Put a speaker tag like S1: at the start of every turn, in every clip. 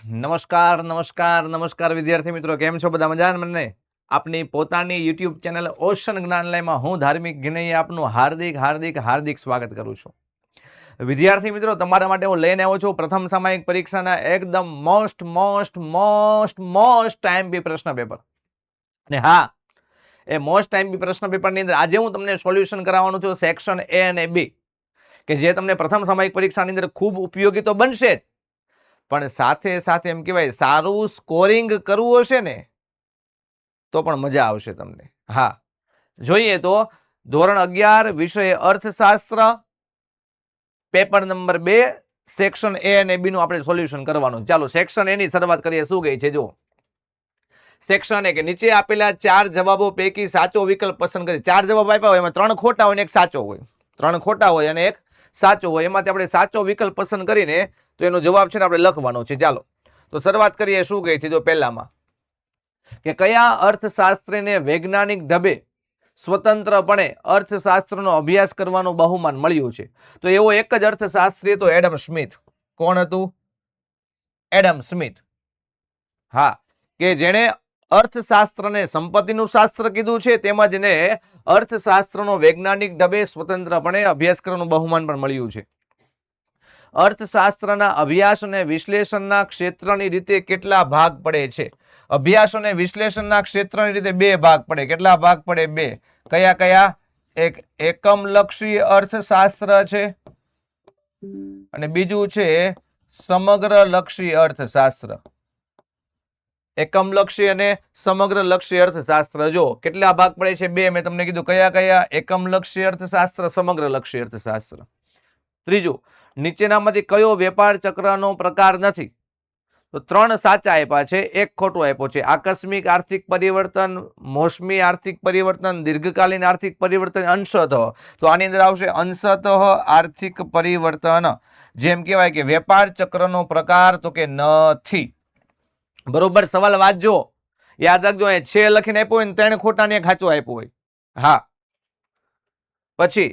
S1: નમસ્કાર નમસ્કાર નમસ્કાર વિદ્યાર્થી મિત્રો, કેમ છો બધા? મજામાં મને? આપની પોતાની યુટ્યુબ ચેનલ ઓશન જ્ઞાનલયમાં હું ધાર્મિક જ્ઞેય આપનું હાર્દિક હાર્દિક હાર્દિક સ્વાગત કરું છું. વિદ્યાર્થી મિત્રો, તમારા માટે હું લઈને આવ્યો છું પ્રથમ સામાયિક પરીક્ષાના એકદમ most most most most time પ્રશ્ન પેપર. અને હા, એ મોસ્ટ ટાઈમ પ્રશ્ન પેપરની અંદર આજે હું તમને સોલ્યુશન કરાવવાનું છું સેક્શન એ અને બી, કે જે તમને પ્રથમ સામાયિક પરીક્ષાની અંદર ખૂબ ઉપયોગી તો બનશે જ, પણ સાથે સાથે એમ કહેવાય સારું સ્કોરિંગ કરવું હશે ને તો પણ મજા આવશે તમને. હા, જોઈએ તો ધોરણ 11 વિષય અર્થશાસ્ત્ર, પેપર નંબર 2, સેક્શન એ અને બી નું આપણે સોલ્યુશન કરવાનું. ચાલો સેક્શન એ ની શરૂઆત કરીએ. શું કહે છે જો, સેક્શન એ કે નીચે આપેલા 4 જવાબો પૈકી સાચો વિકલ્પ પસંદ કરી. 4 જવાબ આપ્યા હોય, એમાં 3 ખોટા હોય અને 1 સાચો હોય. 3 ખોટા હોય અને 1 સાચો હોય. એમાંથી આપણે સાચો વિકલ્પ પસંદ કરીને તો એનો જવાબ છે ને આપણે લખવાનો છે. ચાલો તો શરૂઆત કરીએ. શું કહે છે જો પહેલામાં, કે કયા અર્થશાસ્ત્રીને વૈજ્ઞાનિક ઢબે સ્વતંત્રપણે અર્થશાસ્ત્રનો અભ્યાસ કરવાનું બહુમાન મળ્યું છે? તો એવો એક જ અર્થશાસ્ત્રી હતો, એડમ સ્મિથ. કોણ હતું? Adam Smith. હા, કે જેણે અર્થશાસ્ત્રને સંપત્તિનું શાસ્ત્ર કીધું છે, તેમજ એને અર્થશાસ્ત્રનો વૈજ્ઞાનિક ઢબે સ્વતંત્રપણે અભ્યાસ કરવાનું બહુમાન પણ મળ્યું છે. અર્થશાસ્ત્રના અભ્યાસ અને વિશ્લેષણના ક્ષેત્રની રીતે કેટલા ભાગ પડે છે? અભ્યાસ અને વિશ્લેષણના ક્ષેત્રની રીતે 2 ભાગ પડે. કેટલા ભાગ પડે? 2. કયા કયા? એક એકમલક્ષી અર્થશાસ્ત્ર છે અને બીજું છે સમગ્રલક્ષી અર્થશાસ્ત્ર. એકમલક્ષી અને સમગ્રલક્ષી અર્થશાસ્ત્ર. જો કેટલા ભાગ પડે છે? 2. મેં તમને કીધું કયા કયા? એકમલક્ષી અર્થશાસ્ત્ર, સમગ્રલક્ષી અર્થશાસ્ત્ર. ત્રીજું, નીચેનામાંથી કયો વેપાર ચક્રનો પ્રકાર નથી? તો 3 સાચા આપ્યા છે, 1 ખોટું આપ્યો છે. આકસ્મિક આર્થિક પરિવર્તન, મોસમી આર્થિક પરિવર્તન, દીર્ઘકાલીન આર્થિક પરિવર્તન, અંશતઃ. તો આની અંદર આવશે અંશતઃ આર્થિક પરિવર્તન. જેમ કહેવાય કે વેપાર ચક્રનો પ્રકાર, તો કે નથી. બરોબર, સવાલ વાંચજો, યાદ રાખજો. અહીં 6 લખીને આપ્યો હોય ને 3 ખોટા ને 1 સાચું આપ્યું હોય. હા, પછી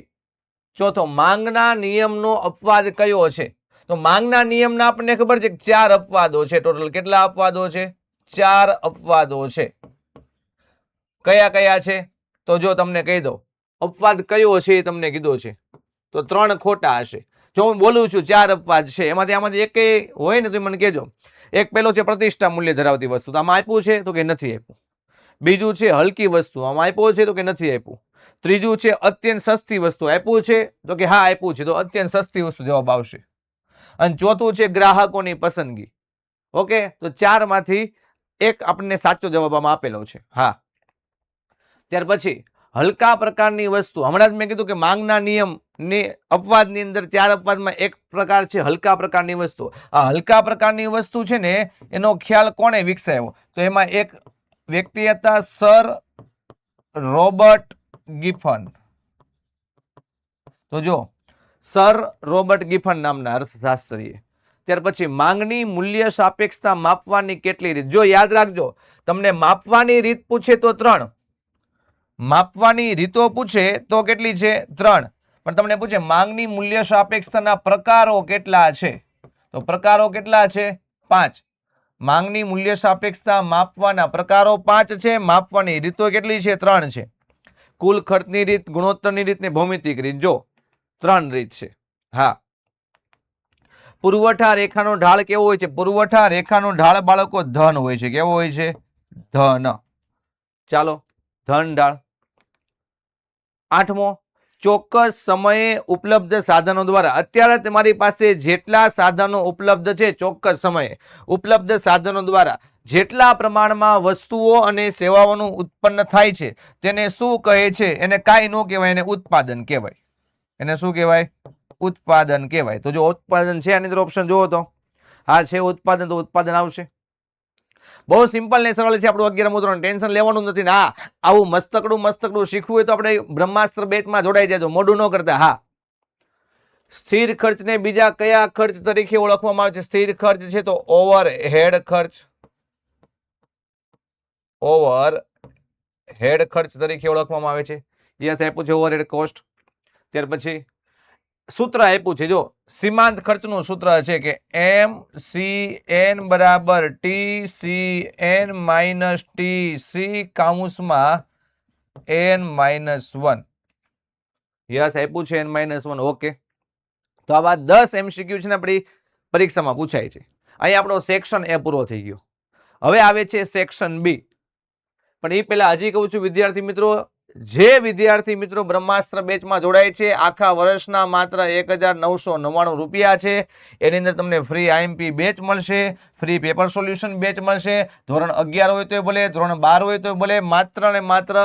S1: ચોથો, માંગના નિયમનો અપવાદ કયો છે? તો માંગના નિયમના આપણને ખબર છે કે 4 અપવાદો છે ટોટલ. કેટલા અપવાદો છે? 4 અપવાદો છે. કયા કયા છે? તો જો તમને કહી દો, અપવાદ કયો છે એ તમને કીધો છે. તો 3 ખોટા હશે. જો હું બોલું છું 4 અપવાદ છે, એમાંથી એક હોય ને તો મને કહેજો. એક પેલો છે પ્રતિષ્ઠા મૂલ્ય ધરાવતી વસ્તુ. તો આમાં આપ્યું છે તો કે નથી આપ્યું. બીજું છે હલકી વસ્તુ. આમાં આપ્યું છે તો કે નથી આપ્યું. ત્રીજું છે અત્યંત સસ્તી વસ્તુ. આપ્યું છે તો કે હા આપ્યું છે. તો અત્યંત સસ્તી વસ્તુ જવાબ આવશે. અને ચોથું છે ગ્રાહકોની પસંદગી. ઓકે, તો 4 માંથી એક આપણને સાચો જવાબ આમાં આપેલો છે. હા, ત્યાર પછી હલકા પ્રકારની વસ્તુ. હમણાં જ મેં કીધું કે માંગના નિયમ ની અપવાદની અંદર 4 અપવાદમાં એક પ્રકાર છે હલકા પ્રકારની વસ્તુ. આ હલકા પ્રકારની વસ્તુ છે ને, એનો ખ્યાલ કોણે વિકસાવ્યો? તો એમાં એક વ્યક્તિ હતા, સર રોબર્ટ ગિફન. તો જો સર રોબર્ટ ગિફન નામના અર્થશાસ્ત્રીએ. ત્યાર પછી માંગની મૂલ્ય સાપેક્ષતા માપવાની કેટલી રીત? જો યાદ રાખજો, તમને માપવાની રીત પૂછે તો 3, માપવાની રીતો પૂછે તો કેટલી છે? 3. પણ તમને પૂછે માંગની મૂલ્ય સાપેક્ષતાના પ્રકારો કેટલા છે? તો પ્રકારો કેટલા છે? 5. માંગની મૂલ્ય સાપેક્ષતા માપવાના પ્રકારો 5 છે. માપવાની રીતો કેટલી છે? 3 છે. કુલ ખર્ચની રીત, ગુણોત્તરની રીત ને ભૌમિતિક રીત. જો 3 રીત છે. હા, પુરવઠા રેખાનો ઢાળ કેવો હોય છે? પુરવઠા રેખાનો ઢાળ બાળકો ધન હોય છે. કેવો હોય છે? ધન. ચાલો, ધન ઢાળ. 8મો, ચોક્કસ સમયે ઉપલબ્ધ સાધનો દ્વારા. અત્યારે તમારી પાસે જેટલા સાધનો ઉપલબ્ધ છે, ચોક્કસ સમયે ઉપલબ્ધ સાધનો દ્વારા જેટલા પ્રમાણમાં વસ્તુઓ અને સેવાઓનું ઉત્પન્ન થાય છે, તેને શું કહે છે? એને કાંઈ ન કહેવાય, એને ઉત્પાદન કહેવાય. એને શું કહેવાય? ઉત્પાદન કહેવાય. તો જો ઉત્પાદન છે આની અંદર ઓપ્શન જોવો તો હા છે ઉત્પાદન, તો ઉત્પાદન આવશે. બહુ સિમ્પલ ને સરળ છે આપણું 11મું ધોરણ. ટેન્શન લેવાનું નથી. હા, આવું મસ્તકડું શીખવું હોય તો આપણે બ્રહ્માસ્ત્ર બેચમાં જોડાઈ જજો, મોઢું ન કરતા. હા, સ્થિર ખર્ચને બીજા કયા ખર્ચ તરીકે ઓળખવામાં આવે છે? સ્થિર ખર્ચ છે તો ઓવરહેડ ખર્ચ. ઓવરહેડ ખર્ચ તરીકે ઓળખવામાં આવે છે. યસ આપ્યું છે ઓવરહેડ કોસ્ટ. ત્યાર પછી સૂત્ર આપ્યું છે, જો સીમાંત ખર્ચનું સૂત્ર છે કે MCN બરાબર TCN minus TC કાઉન્સમાં N-1. Yes આપ્યું છે N-1. ઓકે, તો આવા 10 MCQ છે ને આપણી પરીક્ષામાં પૂછાય છે. અહીં આપણો સેક્શન એ પૂરો થઈ ગયો. હવે આવે છે સેક્શન બી. પણ એ પહેલા હજી કહું છું વિદ્યાર્થી મિત્રો, જે વિદ્યાર્થી મિત્રો બ્રહ્માસ્ત્ર બેચમાં જોડાય છે, આખા વર્ષના માત્ર 1999 રૂપિયા છે. એની અંદર તમને ફ્રી આઈએમપી બેચ મળશે, ફ્રી પેપર સોલ્યુશન બેચ મળશે. ધોરણ 11 હોય તો ભલે, ધોરણ 12 હોય તો ભલે, માત્ર ને માત્ર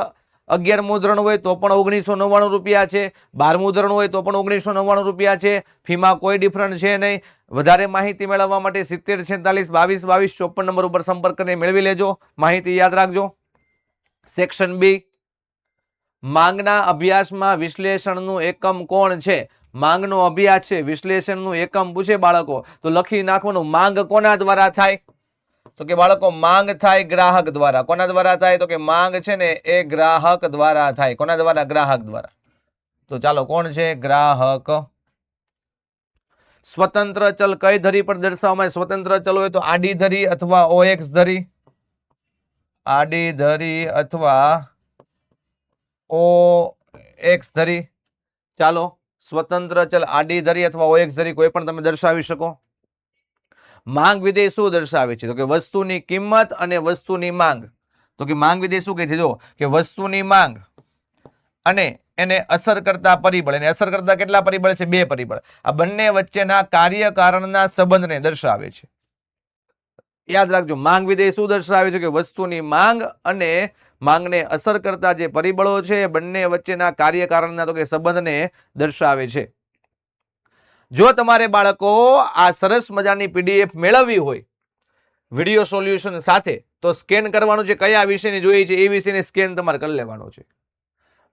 S1: 11મું ધોરણ હોય તો પણ 1999 રૂપિયા છે, 12મું ધોરણ હોય તો પણ 1999 રૂપિયા છે. ફીમાં કોઈ ડિફરન્સ છે નહીં. વધારે માહિતી મેળવવા માટે 70 46 22 22 54 નંબર ઉપર સંપર્ક કરીને મેળવી લેજો. માહિતી યાદ રાખજો. સેક્શન બી, માંગના અભ્યાસમાં વિશ્લેષણનું એકમ કોણ છે? માંગનો અભ્યાસ છે, વિશ્લેષણનું એકમ પૂછે બાળકો તો લખી નાખવાનું માંગ કોના દ્વારા થાય? તો કે બાળકો માંગ થાય ગ્રાહક દ્વારા. કોના દ્વારા થાય? તો કે માંગ છે ને એ ગ્રાહક દ્વારા થાય. કોના દ્વારા? ગ્રાહક દ્વારા. તો ચાલો, કોણ છે? ગ્રાહક. સ્વતંત્ર ચલ કઈ ધરી પર દર્શાવવામાં? સ્વતંત્ર ચલ હોય તો આડી ધરી અથવા OX ધરી, આડી ધરી અથવા OX ધરી. ચાલો, સ્વતંત્ર ચલ આડી ધરી અથવા OX ધરી કોઈ પણ તમે દર્શાવી શકો. માંગ વિધેય શું દર્શાવે છે? તો કે વસ્તુની કિંમત અને વસ્તુની માંગ. તો કે માંગ વિધેય શું કહે છે? જો કે વસ્તુની માંગ અને એને અસર કરતા પરિબળ, એને અસર કરતા કેટલા પરિબળ છે? 2 પરિબળ. આ બંને વચ્ચેના કાર્ય કારણના સંબંધને દર્શાવે છે. યાદ રાખજો, માંગ વિધેય શું દર્શાવે છે? કે વસ્તુની માંગ અને માંગને અસર કરતા જે પરિબળો છે એ બંને વચ્ચેના કાર્ય કારણના તો કે સંબંધને દર્શાવે છે. જો તમારે બાળકો આ સરસ મજાની PDF મેળવવી હોય વિડીયો સોલ્યુશન સાથે, તો સ્કેન કરવાનું છે. કયા વિષયની જોઈએ છે એ વિષયને સ્કેન તમારે કરી લેવાનો છે.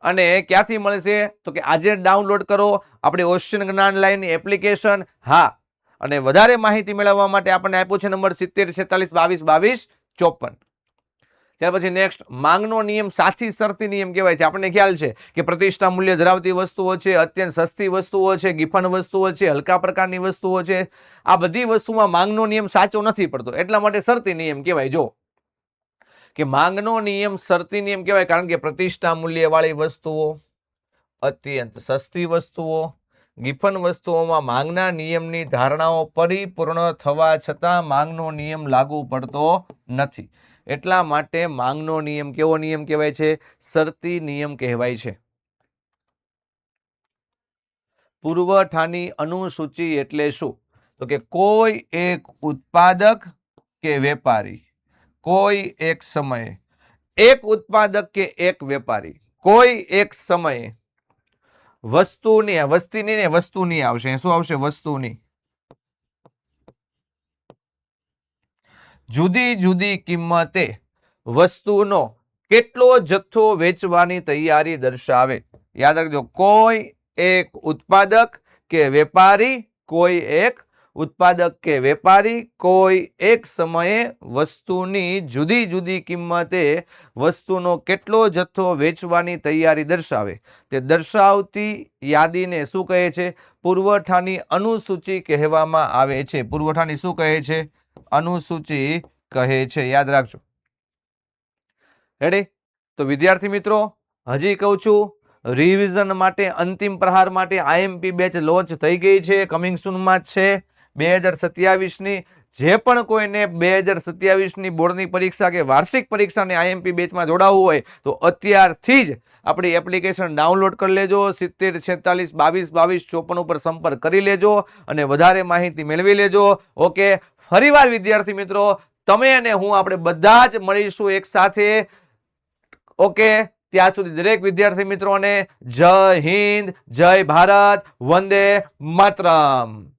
S1: અને ક્યાંથી મળશે? તો કે આજે ડાઉનલોડ કરો આપણી ઓશિયન જ્ઞાન લાઈનની એપ્લિકેશન. હા, અને વધારે માહિતી મેળવવા માટે આપણને આપ્યું છે નંબર 70 46 22 22 54. ત્યાર પછી નેક્સ્ટ, માંગનો નિયમ સાચી શરતી નિયમ કહેવાય છે. આપણને ખ્યાલ છે કે પ્રતિષ્ઠા મૂલ્ય ધરાવતી વસ્તુઓ છે, અત્યંત સસ્તી વસ્તુઓ છે, ગિફન વસ્તુઓ છે, હલકા પ્રકારની વસ્તુઓ છે, આ બધી વસ્તુમાં માંગનો નિયમ સાચો નથી પડતો, એટલા માટે શરતી નિયમ કહેવાય. જો કે માંગનો નિયમ શરતી નિયમ કહેવાય કારણ કે પ્રતિષ્ઠા મૂલ્યવાળી વસ્તુઓ, અત્યંત સસ્તી વસ્તુઓ, ગિફન વસ્તુઓમાં માંગના નિયમની ધારણાઓ પરિપૂર્ણ થવા છતાં માંગનો નિયમ લાગુ પડતો નથી. એટલા માટે માંગનો નિયમ કેવો નિયમ કહેવાય છે? શરતી નિયમ કહેવાય છે. પુરવઠાની અનુસૂચિ એટલે શું? તો કે કોઈ એક ઉત્પાદક કે વેપારી કોઈ એક સમયે, એક ઉત્પાદક કે એક વેપારી કોઈ એક સમયે વસ્તુની, વસ્તીની ને વસ્તુની આવશે. શું આવશે? વસ્તુની જુદી જુદી કિંમતે વસ્તુનો કેટલો જથ્થો વેચવાની તૈયારી દર્શાવે. યાદ રાખજો, કોઈ એક ઉત્પાદક કે વેપારી કોઈ એક ઉત્પાદક કે વેપારી કોઈ એક સમયે વસ્તુની જુદી જુદી કિંમતે વસ્તુનો કેટલો જથ્થો વેચવાની તૈયારી દર્શાવે. તે દર્શાવતી યાદીને શું કહે છે? પુરવઠાની અનુસૂચિ કહેવામાં આવે છે. પુરવઠાની શું કહે છે? અનુસૂચિ કહે છે. યાદ રાખજો. રેડી? તો વિદ્યાર્થી મિત્રો, હજી કહું છું, રિવિઝન માટે અંતિમ પ્રહાર માટે આઈએમપી બેચ લોન્ચ થઈ ગઈ છે. કમિંગ સૂનમાં જ છે 2027ની. જે પણ કોઈને 2027ની બોર્ડની પરીક્ષા કે વાર્ષિક પરીક્ષાની આઈએમપી બેચમાં જોડાવવું હોય તો અત્યારથી જ આપણી એપ્લિકેશન ડાઉનલોડ કરી લેજો. 70 46 22 22 54 ઉપર સંપર્ક કરી લેજો અને વધારે માહિતી મેળવી લેજો. ઓકે, ફરીવાર વિદ્યાર્થી મિત્રો, તમે અને હું આપણે બધા જ મળીશું એક સાથે. ઓકે, ત્યાં સુધી દરેક વિદ્યાર્થી મિત્રોને જય હિન્દ, જય ભારત, વંદે માતરમ.